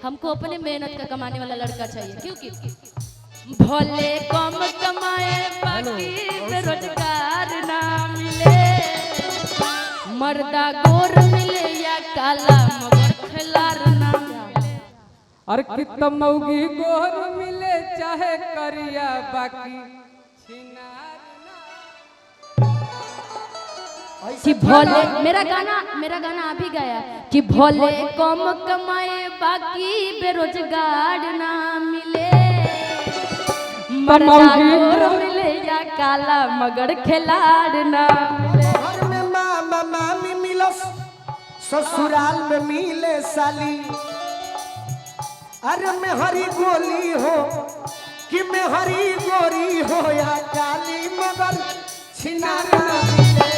हमको अपने मेहनत का कमाने वाला लड़का चाहिए, क्योंकि भले कम कमाए बाकी बेरोजगार ना मिले, मर्दा गोर मिले या काला मगर खिलार ना मिले। और कितना मौगी गोर मिले चाहे करिया बाकी कि भोले मेरा गाना आप ही गाया कि भोले कम कमाए बाकी बेरोजगार ना मिले, मर्दा गोर मिले या काला मगर खिलाड़ ना मिले। घर में मामा मामी मिलस, ससुराल में मिले साली। अरे में हरी गोली हो कि में हरी गोरी हो या काली मगर छिनार ना मिले।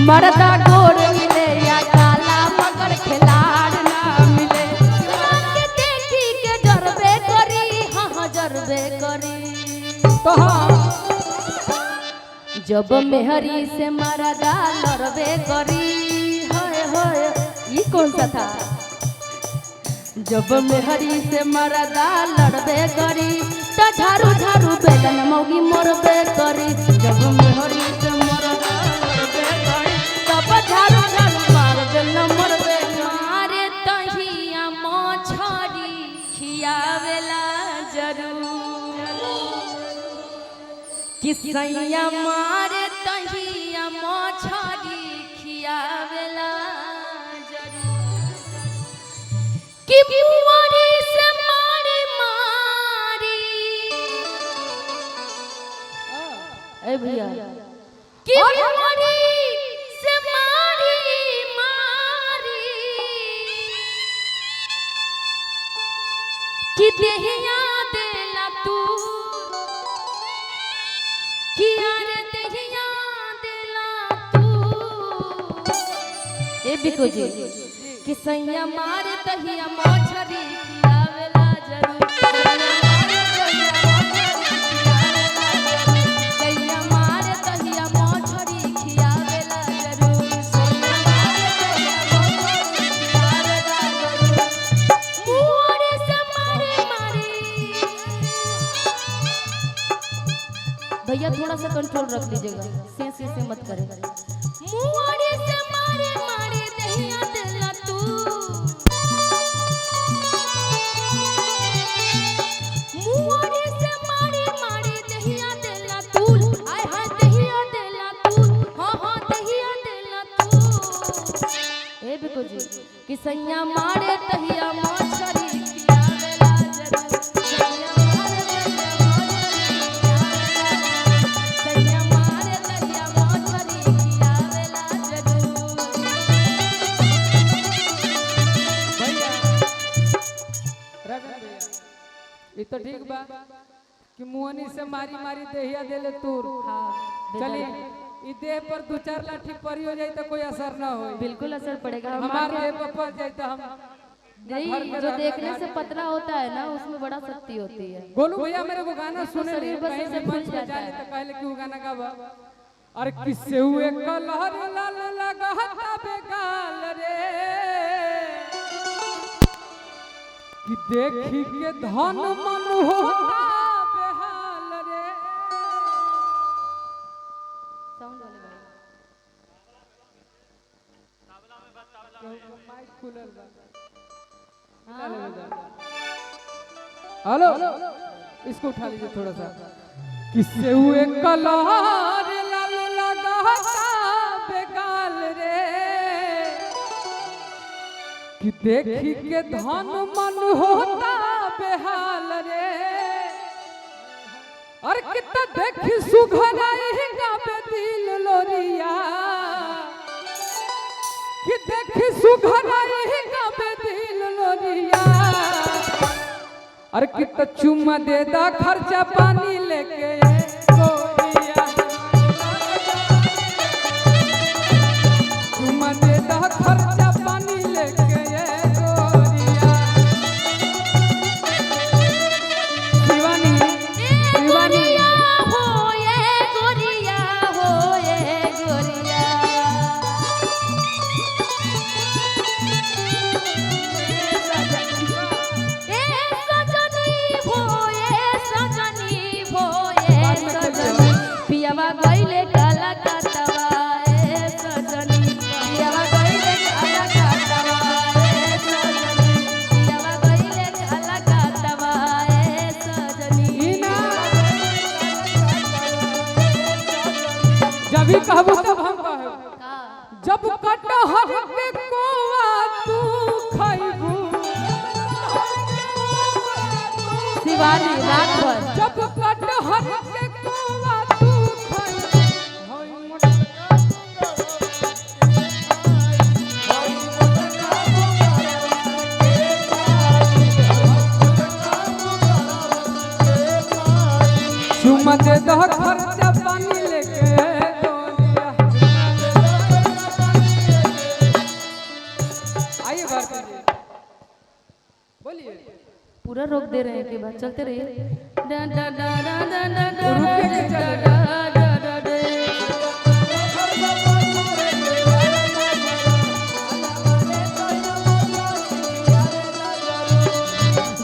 मर्दा गोर मिले या काला मगर खिलाड़ ना मिले। के देखी के जरबे करी, हाँ जरबे करी। जब मेहरी से मर्दा लड़बे करी, हाय हाय ये कौन सा था। जब मेहरी से मर्दा लड़बे करी तो झारू झारू बेलन मौगी मरबे करी। जब मेहरी से मर्दा लड़बे करी तब झारू झारू मार बेलन मरबे। मारे तहिया मछरी खियावेला जरूर, किसैया मारे तहिया मछरी खियावेला जरूर। कि मुआरी से मारी मारी, ए भैया कि मुआरी से मारी मारी, कि देहिया देला तू, कि यार देहिया देला तू। ए बिको जी कि सैया मारे तहिया मछरी खियावेला जरूर। सैया मारे तहिया मछरी खियावेला जरूर। मुआरे से मारे मारे। भैया थोड़ा सा कंट्रोल रख लीजिएगा, से मत करें। मुआरे से मारे मारे दहिया देला तू, मुआरे से मारे मारे दहिया देला तू। आय हाय दहिया देला तू, हाँ हाँ दहिया देला तू। ए बिको जी कि सैया मारे तहिया मछरी खियावेला जरूर। सैया मारे तहिया मछरी खियावेला जरूर। ये तो ठीक बा कि मुहनी से मारी मारी देहिया देले तूर। चलिए ई देह पर दो चार लाठी परी हो जाए तो कोई असर ना हो। बिल्कुल असर पड़ेगा। हमारे देह पर पड़ जाए तो हम नहीं, जो देखने से पतला होता है ना उसमें बड़ा शक्ति होती है। गोलू भैया मेरे को गाना सुने शरीर बस कहीं ऐसे भी फूल मंच पे जाता जाए है। तो पहले क्यों गाना गावा। अरे किससे हुए कलहर लाल लगा हता बेगाल रे, कि देखी के धन मन होता बेहाल रे। साउंड वाले भाई माइक खुलल बा। हेलो इसको उठा लीजिए थोड़ा सा। किससे हुए कलहर लाल लगा हता बेगाल रे, कि देखी के धन मन होता बेहाल रे। और कितना देखी सुघराई गावे दिल लोरिया, कि देखी सुघराई गावे दिल लोरिया। और कितना चुम्मा दे दा खर्चा पानी लेके गोरिया। चुम्मा दे दा खर्चा पानी लेके गोरिया। दीवानी दीवानी हो ये गोरिया हो ये गोरिया। जब कटहर के कोवा तू खइबू शिवानी रात भर जब कटहर के कोवा तू खइबू चुमा दे दो खर्चा पानी लेके आइए भारती जी बोलिए पूरा रोक दे रहे हैं के बाद चलते रहिए डा डा डा डा डा डा डा रुकिए कि डा चले? डा डा डा डा।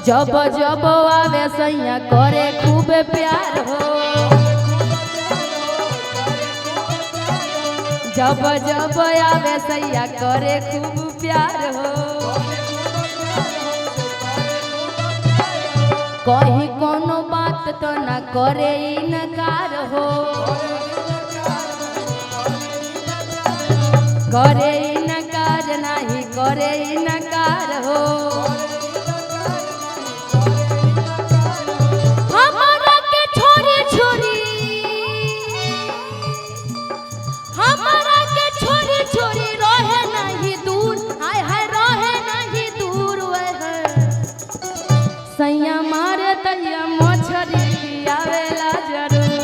जब जब आवे सैया करे खूब प्यार हो जब जब आवे सैया करे खूब प्यार हो कहीं कोनो बात तो न करे इनकार हो करे इनकार नहीं करे इनकार हो हमारा के छोरी छोरी हमारा के छोरी छोरी रहे नहीं दूर हाय हाय रहे नहीं दूर वह सैया मारे तैया मछरी खियावेला जरूर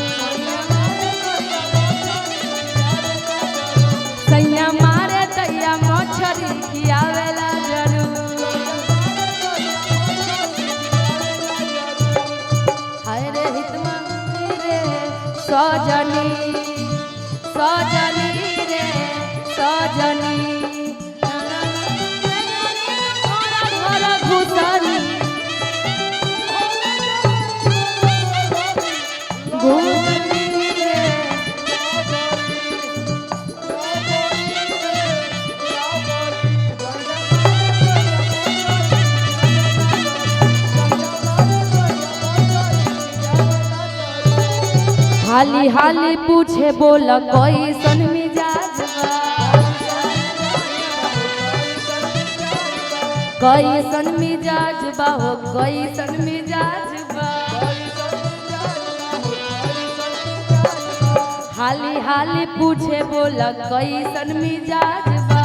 सैया मारे तैया मछरी खियावेला जरूर हाय रे हितमा रे सजनी सजनी रे सजनी घर घर घुसनी घुसनी रे हाली हाली पूछे बोला कैसन मिजाज बा कैसन मिजाज बा हो कैसन मिजाज बा हाली हाली पूछे बोला कैसन मिजाज बा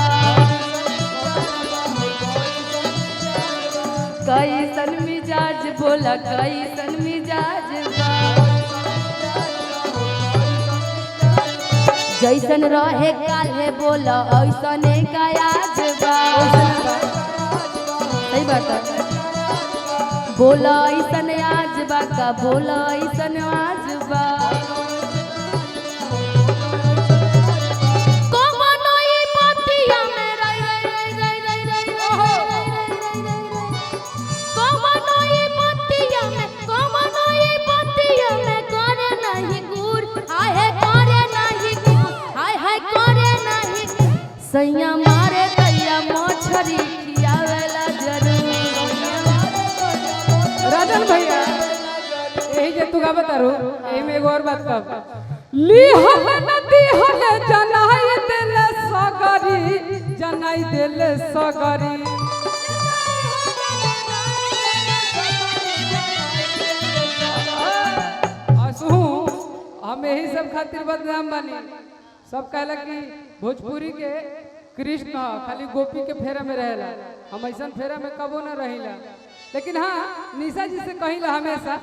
कैसन मिजाज बोला कैसन मिजाज बा जैसन रहे काल्हे बोला ऐसने कायाज बा सही बात है बोला ऐसन आज बा का बोला ऐसन आज बा कोमनोई पतिया में रई रई रई रई रई रई कोमनोई पतिया में करे नहीं गुर आहे करे नहीं गुर हाय हाय करे नहीं सैया मारे तैया मछरी खियावेला जरूर राजन भैया यही जे तू का बतारू एही में एगो और बात कह ली हल नदी हल जनाई देले सगरी असहू हम यही सब खातिर बदनाम बानी सब कहला कि भोजपुरी के कृष्ण खाली गोपी के फेरा में रहेला हम ऐसा फेरा में कबो न रहिला लेकिन हाँ निशा जी से कहिला हमेशा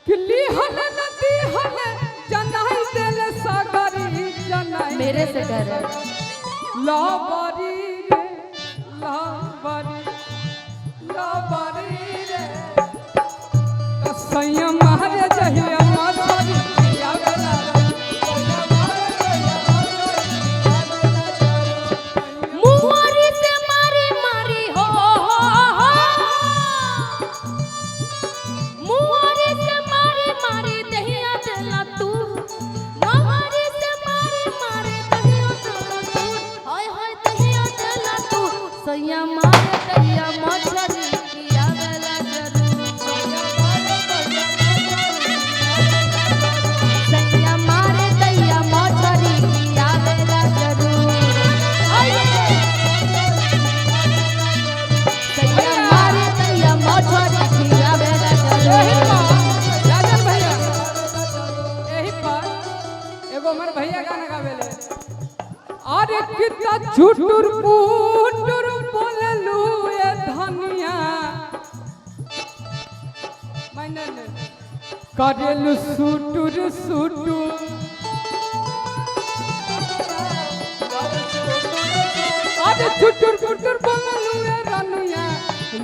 कि ली हल नदी हल जनाई देले सगरी जनाई मेरे से कह रहे लाबारी रे लाबारी लाबारी रे संयम हरे जहिया मछरी खियावेला मुहरी से मारी मारी हो मुहरी से मारी दहिया देला तू मुहरी से मारी दहिया देला तू हाय हाय दहिया देला तू सैया मारे दहिया मछरी खियावेला जरूर चुटुर पुटुर बोललू ए धनिया मैंने करेलू सुटुर सुटुर अरे चुटुर पुटुर बोललू ए धनिया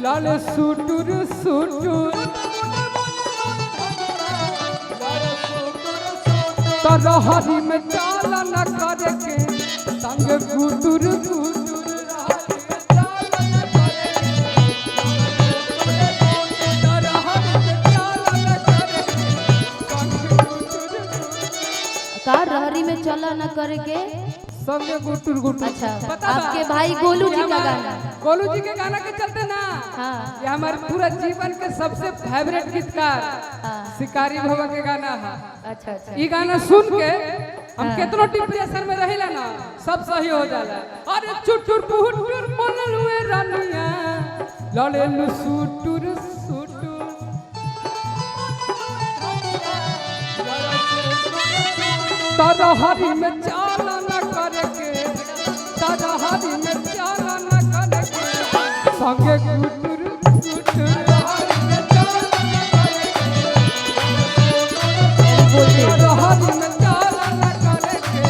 लाल सुटुर सुटुर तरहरी में चाला न करे के संग गुटुर गुटुर रहरी में चाला न करे तरहरी में चाला न करे संग गुटुर का रहरी में चला न करके संग गुटुर गुटुर। अच्छा पता आपके भाई गोलू जी का गाना। गोलू जी के गाना के चलते ना हाँ ये हमारे पूरा जीवन के सबसे फेवरेट गीतकार हाँ शिकारी भवन के गाना है। अच्छा अच्छा ये गाना सुन के हम कितनो डिप्रेशन में रहिला ना सब सही हो जाला। अरे चुटुर पुटुर बोललू ए रानिया ललेलू सुटुर सुटुर तरहरी में चाला न करके तरहरी में चाला न करके संगे गुटुर गुटुर तरहरी में चाला न करके तरहरी में चाला न करके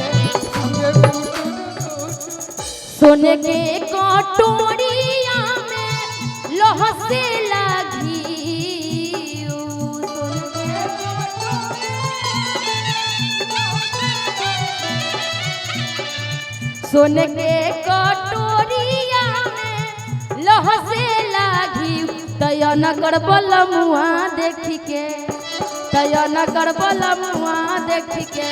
संगे गुटुर गुटुर। सोने के कटोरिया में लोह से लगी सोने के कटोरिया में लोह से लागी तयन कर बलमुआ देख के तयन कर बलमुआ देख के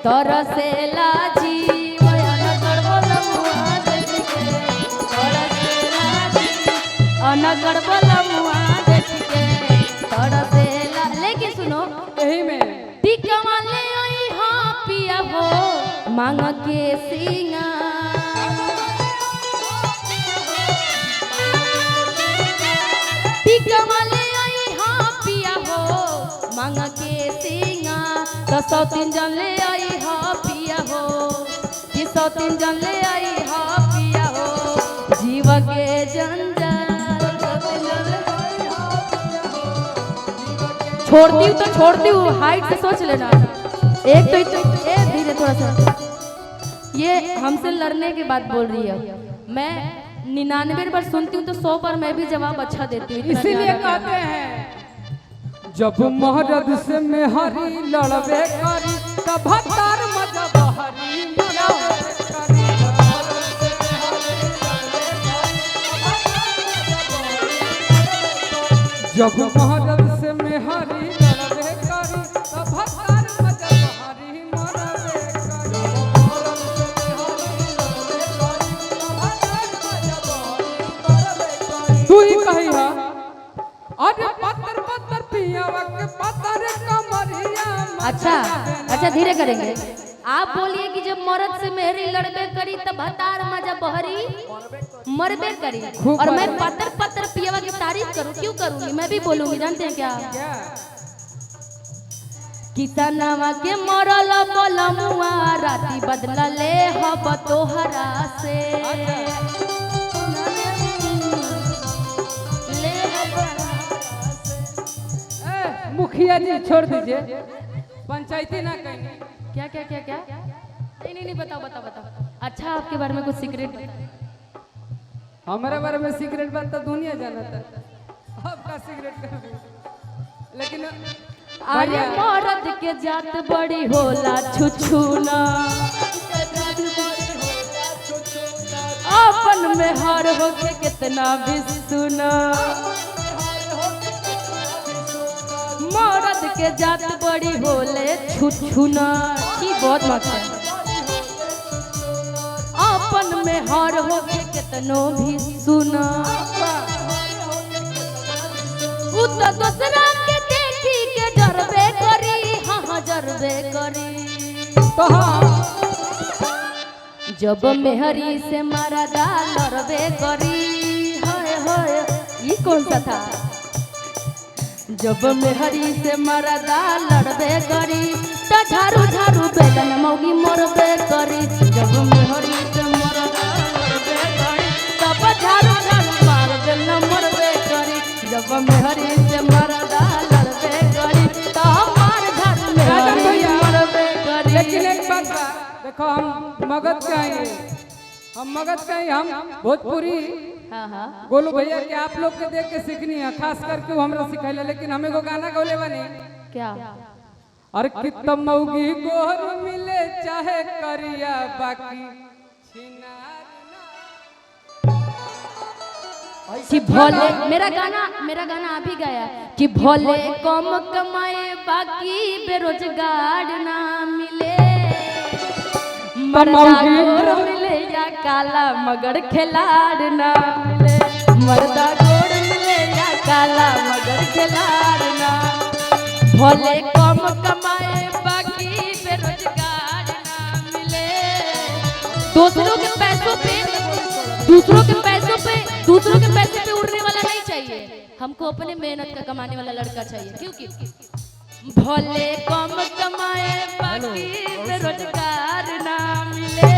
तर से लाजी तयन कर बलमुआ देख के तर से लाजी अनकर बलमुआ देख के तर से ला। लेकिन सुनो यही में टिकवा ले आई हाँ पिया हो मांग के सिंगार टिकवा ले आई हाँ पिया हो मांग के सिंगार तो 100 जन ले आई हाँ पिया हो कि 100 जन ले आई हाँ पिया हो जीव के जंजाल छोड़ती हूँ तो छोड़ती हूँ हाइट से सोच लेना। एक तो धीरे थोड़ा सा ये हमसे लड़ने के बाद बोल रही है। मैं 99 बार सुनती हूँ तो 100 बार मैं भी जवाब अच्छा देती हूँ। इसीलिए कहते हैं जब महरद से मेहरी लड़बे करी तब भतार मजा बहरी लड़बे करी जब महरद से मेहरी लड़बे करी तब भतार मजा बहरी मरबे करी तू ही कही है अरे पत्थर पत्थर पियावा के पत्थर कमरिया। अच्छा धीरे करेंगे। आप बोलिए कि जब मर्द से मेहरी लड़बे करी तब भतार मजा बहरी मरबे करी और मैं पत्थर पत्थर पियावा की तारीफ करूं क्यों करूंगी मैं भी बोलूंगी। जानते हैं क्या किसनवा के मरल बलमुआ राती बदला ले हब तोहरा से मुखिया जी छोड़ दीजिए पंचायती ना कहेंगे। क्या क्या क्या क्या नहीं बताओ बताओ बताओ। अच्छा आपके बारे में कुछ सीक्रेट हमारे बारे में सीक्रेट बात तो दुनिया जानता है आपका सीक्रेट लेकिन अरे मर्द के जात बड़ी होला छुछुना अपन में हर होके कितना भी सुना मर्द के जात बड़ी होले छुछुना की बहुत मत है अपन में हर होके कितनो भी सुना उ तो दूसरा के देखी के डरबे करी हाँ डरबे करी तो हाँ जब मेहरी से मारा लड़बे करी हाय हाय ये कौन सा था जब मेहरी से मरदा लड़बे करी तो झारू झारू बेलन मौगी मरबे करी जब मेहरी से मरदा देखो हम मगध के हैं, हम मगध के हैं, हम भोजपुरी हाँ हाँ गोलू भैया के आप लोग के देख के सीखनी है, खास करके वो हमरा सिखैले। लेकिन हमें को गाना गौले बनी क्या और कितना मौगी गोर मिले चाहे करिया बाकी छिनार ना। कि भोले मेरा गाना अभी गाया कि भोले कम कमाए बाकी बेरोजगार ना मिले, मर्दा गोर मिले या काला मगर खिलाड़ ना मिले, मर्दा गोर मिले या काला मगर खिलाड़ ना। भोले कम कमाए बाकी बेरोजगार ना मिले। दूसरों के पैसों पे उड़ने वाला नहीं चाहिए, हमको अपने मेहनत का कमाने वाला लड़का चाहिए। क्योंकि भोले कम कमाए बाकी बेरोजगार ना मिले,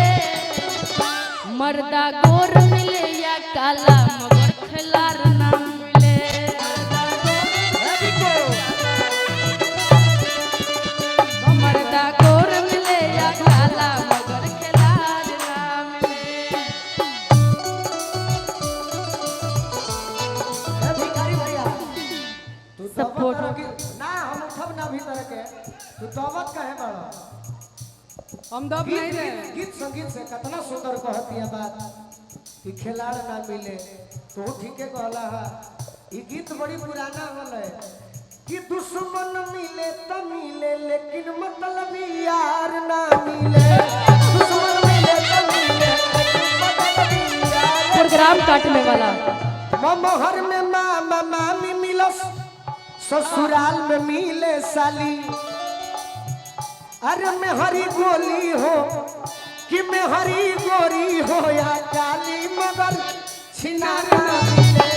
मर्दा गोर मिले या काला मगर खिलाड़ ना मिले, मर्दा गोर मिले या काला मगर खिलाड़ ना मिले। भिखारी भैया तू सपोर्ट ना हम उठब ना भीतर के तू तवत कहे बड़ा हम दब नहीं रहे। गीत संगीत से कितना सुंदर कहती है बात कि खिलाड़ ना मिले, तो ठीके कहला है। ये गीत बड़ी पुराना होले कि दुश्मन मिले तो मिले लेकिन मतलब यार ना मिले, दुश्मन मिले तो मिले लेकिन मतलब यार। प्रोग्राम काटने वाला ममहर में मामा मामी मिलस, ससुराल में मिले साली। अरे मैं हरी गोली हो कि मैं हरी गोरी हो या काली मगर छिनार ना मिले,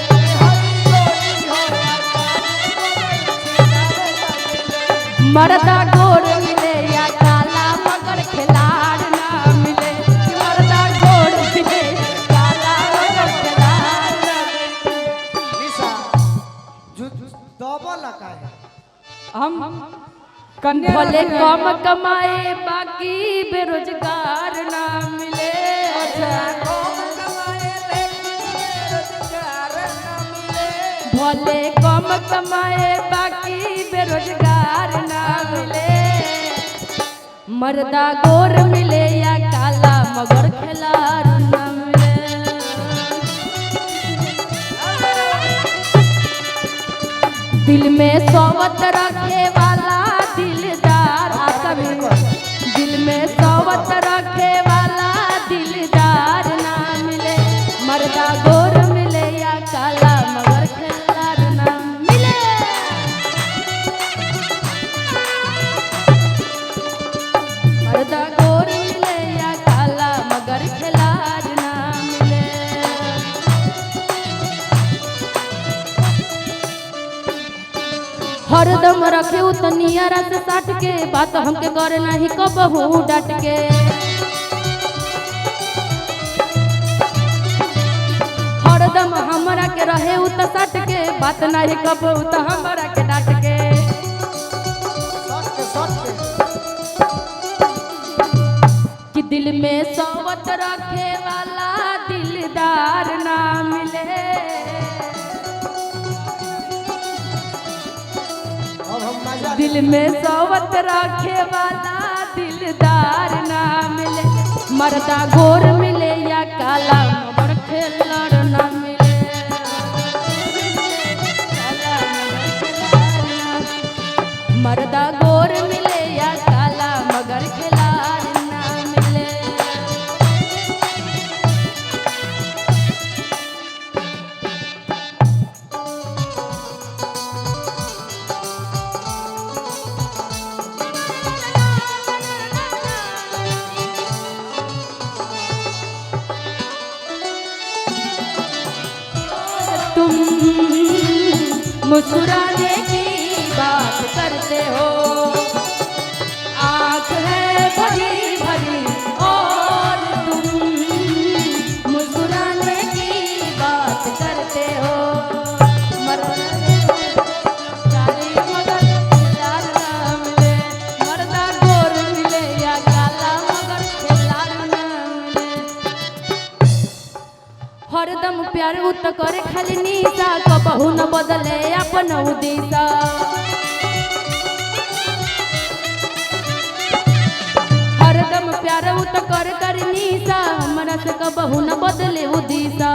हरी गोरी हो या काली मगर छिनार ना मिले। मर्दा गोर मिले या काला मगर खिलाड़ ना मिले, मर्दा गोर मिले काला मगर खिलाड़ ना मिले। निशा जो डबल का है हम कन्या भले रत्न कम कमाए बाकी बेरोजगार ना मिले, भले कम कमाए बाकी बेरोजगार ना मिले, मर्दा गोर मिले या काला मगर खिलाड़ ना मिले। दिल में सोवत रखे वाला दिलदार दिल में सोवत रखे वाला दिलदार ना मिले, मर्दा गोर मिले या काला मगर खिलाड़ ना मिले, मर्दा गोर मिले या काला मगर खिलाड़ ना मिले। हरदम रखे उतनिया से साट के बात हमके करे नहीं कबहू डाट के, हरदम हमरा के रहे उत साट के बात नहीं कबहू त हमरा के डाट के। कि दिल में सोवत रखे वाला दिलदार ना मिले, दिल में सोवत रखे वाला दिलदार ना मिले, मर्दा गोर मिले या काला मगर खिलाड़ ना मिले, मर्दा गोर मिले या काला मगर खिलाड़ ना मिले। तुम मुस्कुराने की बात करते हो, आँख है भरी भरी और तुम मुस्कुराने की बात करते हो, मर्दा मगर खिलाड़ ना मिले, मर्दा गोर मिले या काला मगर हरदम प्यार उत करे खाली निशा कबहू न बदले अपन दिशा हरदम प्यार उत करे निशा हमरा से कबहू न बदले दिशा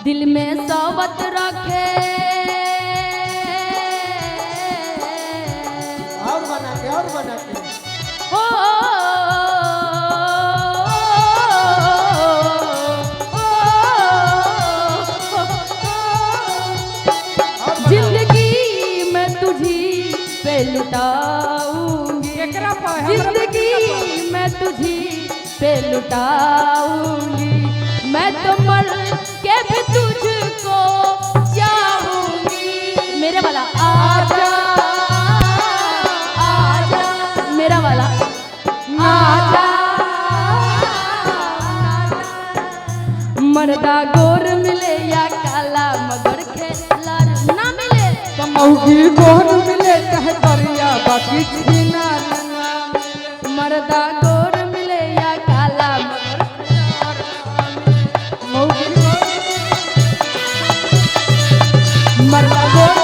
दिल में सोबत रखे और बना के हो जिंदगी में तुझी पे लुटाऊंगी एकरा पर हमरा जिंदगी में तुझी पे लुटाऊंगी मैं तो मर के भी तुझको चाहूंगी मेरे वाला आजा आजा मेरा वाला आजा मर्दा गोर मिले या काला मगर खेलार ना मिले कमौगी गोर मिले चाहे करिया बाकी छीना ना मर्दा गोर मिले या काला मगर मौगी मर्दा गोर